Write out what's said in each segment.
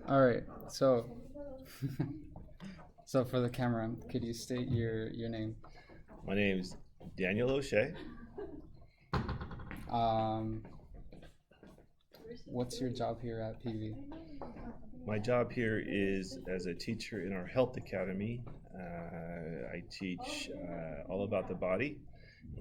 All right. So, so for the camera, could you state your name? My name is Daniel O'Shea. Um, what's your job here at PV? My job here is as a teacher in our health academy. I teach all about the body,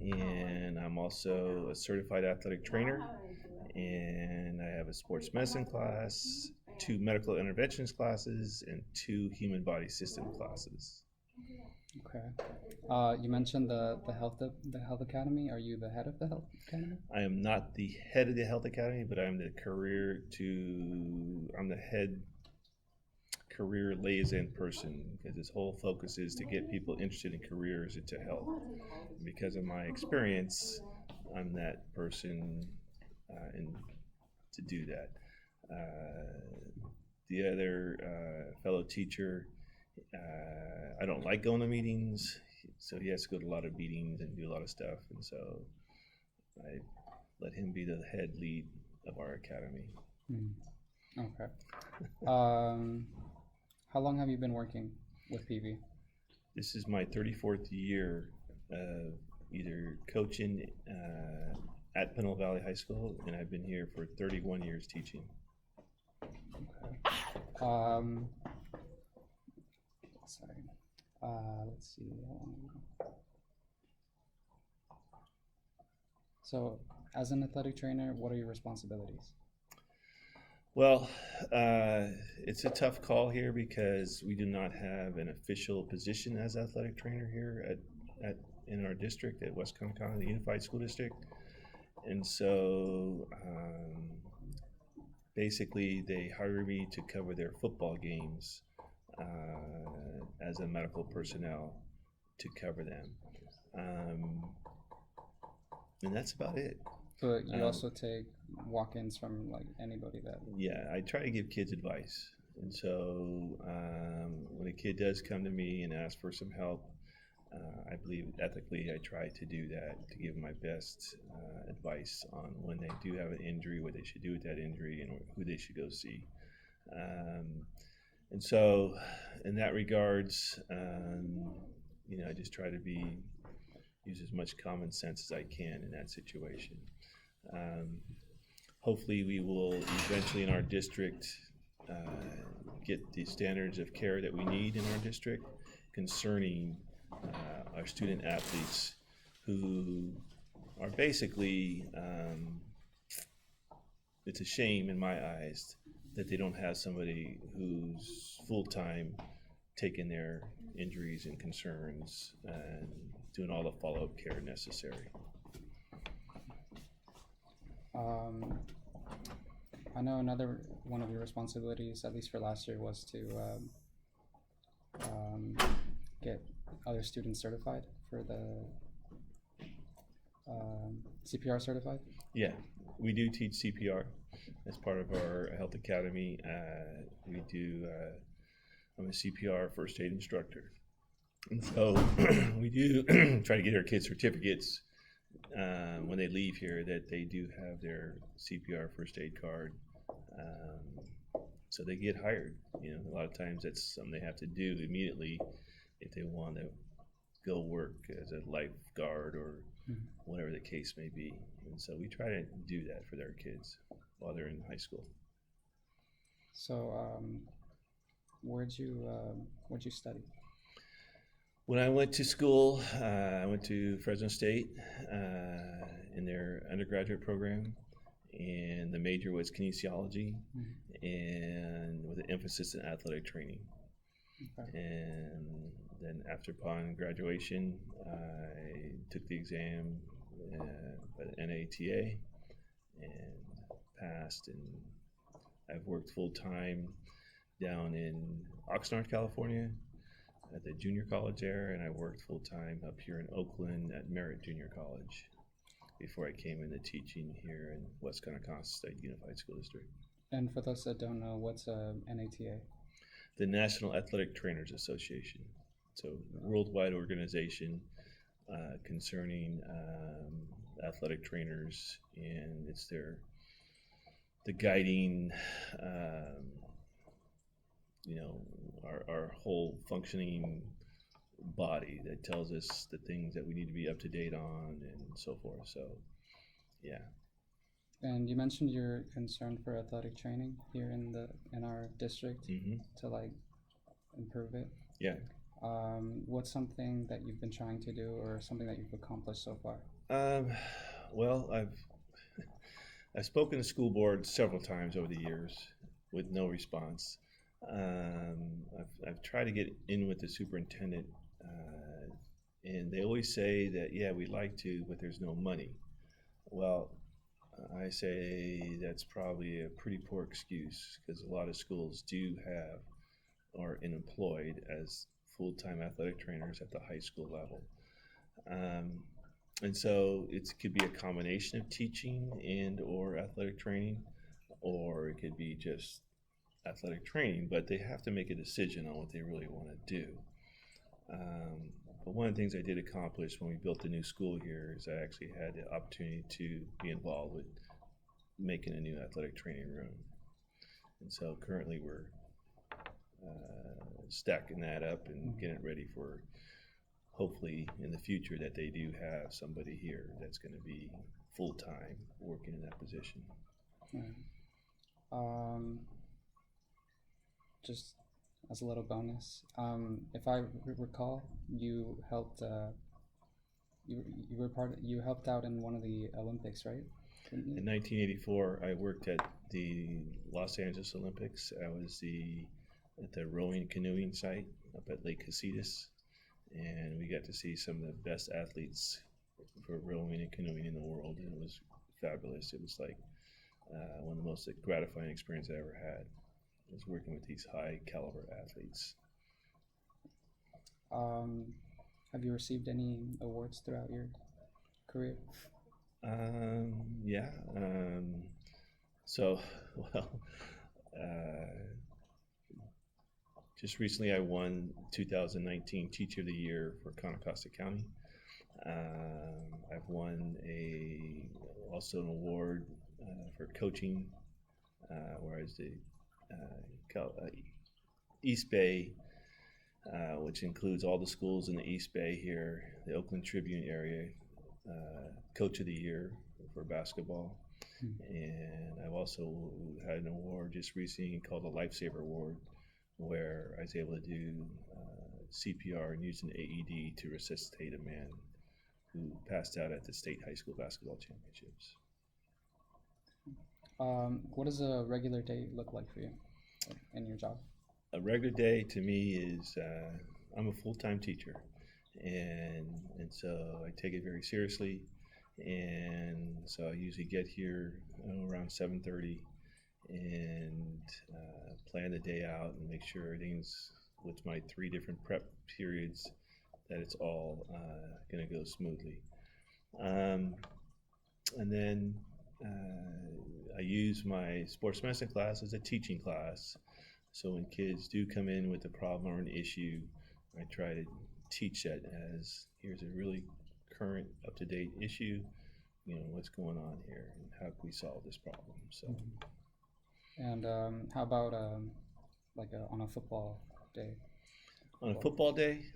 and I'm also a certified athletic trainer. And I have a sports medicine class, 2 medical interventions classes, and 2 human body system classes. Okay. You mentioned the health academy. Are you the head of the health academy? I am not the head of the health academy, but I'm the head career liaison person, because this whole focus is to get people interested in careers into health. Because of my experience, I'm that person to do that. The other fellow teacher, I don't like going to meetings, so he has to go to a lot of meetings and do a lot of stuff, and so I let him be the head lead of our academy. Okay. How long have you been working with PV? This is my 34th year of either coaching at Pinole Valley High School, and I've been here for 31 years teaching. Okay. Sorry. Let's see. So, as an athletic trainer, what are your responsibilities? Well, it's a tough call here because we do not have an official position as athletic trainer here in our district at West Conemaugh, the Unified School District. And so basically they hire me to cover their football games as a medical personnel to cover them. And that's about it. But you also take walk-ins from like anybody that. Yeah, I try to give kids advice. And so when a kid does come to me and ask for some help, I believe ethically I try to do that, to give them my best advice on when they do have an injury, what they should do with that injury, and who they should go see. And so in that regards, I just try to use as much common sense as I can in that situation. Hopefully we will eventually in our district get the standards of care that we need in our district concerning our student athletes who are basically, it's a shame in my eyes that they don't have somebody who's full-time taking their injuries and concerns and doing all the follow-up care necessary. I know another one of your responsibilities, at least for last year, was to get other students certified for the CPR certified. Yeah, we do teach CPR as part of our health academy. We do. I'm a CPR first aid instructor, and so we do try to get our kids certificates when they leave here that they do have their CPR first aid card, so they get hired. A lot of times that's something they have to do immediately if they want to go work as a lifeguard or whatever the case may be. And so we try to do that for their kids while they're in high school. So where'd you study? When I went to school, I went to Fresno State in their undergraduate program, and the major was kinesiology, and with an emphasis in athletic training. Okay. And then upon graduation, I took the exam by the NATA and passed, and I've worked full-time down in Oxnard, California at the junior college there, and I worked full-time up here in Oakland at Merritt Junior College before I came into teaching here in West Conemaugh State Unified School District. And for those that don't know, what's NATA? The National Athletic Trainers Association. So worldwide organization concerning athletic trainers, and it's their the guiding, you know, our whole functioning body that tells us the things that we need to be up to date on and so forth. So, yeah. And you mentioned your concern for athletic training here in our district to like improve it. Yeah. What's something that you've been trying to do, or something that you've accomplished so far? Well, I've spoken to school boards several times over the years with no response. I've tried to get in with the superintendent, and they always say that, yeah, we'd like to, but there's no money. Well, I say that's probably a pretty poor excuse, because a lot of schools do have or employed as full-time athletic trainers at the high school level. And so it could be a combination of teaching and or athletic training, or it could be just athletic training, but they have to make a decision on what they really want to do. But one of the things I did accomplish when we built the new school here is I actually had the opportunity to be involved with making a new athletic training room. And so currently we're stacking that up and getting it ready for, hopefully in the future, that they do have somebody here that's going to be full-time working in that position. Just as a little bonus, if I recall, you helped you helped out in one of the Olympics, right? In 1984, I worked at the Los Angeles Olympics. I was at the rowing and canoeing site up at Lake Casitas, and we got to see some of the best athletes for rowing and canoeing in the world, and it was fabulous. It was like one of the most gratifying experiences I ever had, was working with these high caliber athletes. Have you received any awards throughout your career? Yeah. So, well, just recently I won 2019 Teacher of the Year for Contra Costa County. I've won also an award for coaching, where I was the East Bay, which includes all the schools in the East Bay here, the Oakland Tribune area, Coach of the Year for basketball. And I've also had an award just recently called the Lifesaver Award, where I was able to do CPR and use an AED to resuscitate a man who passed out at the state high school basketball championships. What does a regular day look like for you in your job? A regular day to me is I'm a full-time teacher, and so I take it very seriously, and so I usually get here around 7:30 and plan the day out and make sure everything's, with my 3 different prep periods, that it's all going to go smoothly. And then I use my sports medicine class as a teaching class. So when kids do come in with a problem or an issue, I try to teach that as, here's a really current, up-to-date issue, what's going on here and how can we solve this problem. So. And how about on a football day? On a football day,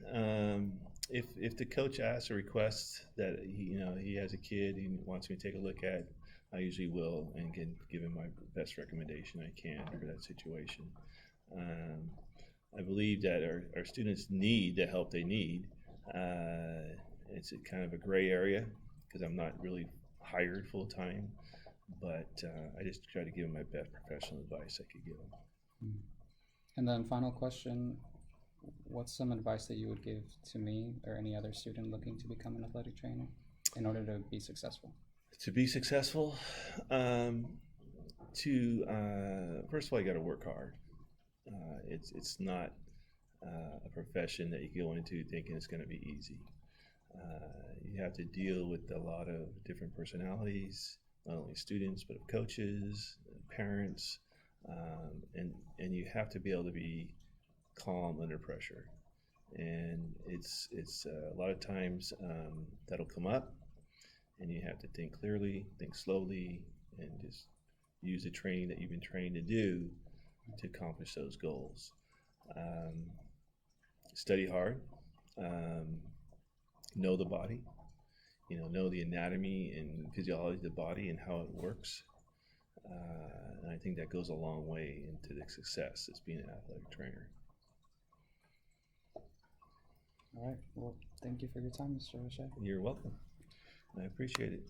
if the coach asks or requests that he has a kid he wants me to take a look at, I usually will and can give him my best recommendation I can for that situation. I believe that our students need the help they need. It's a kind of a gray area because I'm not really hired full time, but I just try to give them my best professional advice I could give them. And then final question, what's some advice that you would give to me or any other student looking to become an athletic trainer in order to be successful? To be successful, first of all, you got to work hard. It's not a profession that you go into thinking it's going to be easy. You have to deal with a lot of different personalities, not only students but of coaches, parents, and you have to be able to be calm under pressure. And it's a lot of times that'll come up, and you have to think clearly, think slowly, and just use the training that you've been trained to do to accomplish those goals. Study hard, know the body, know the anatomy and physiology of the body and how it works. And I think that goes a long way into the success as being an athletic trainer. All right. Well, thank you for your time, Mr. O'Shea. You're welcome. I appreciate it.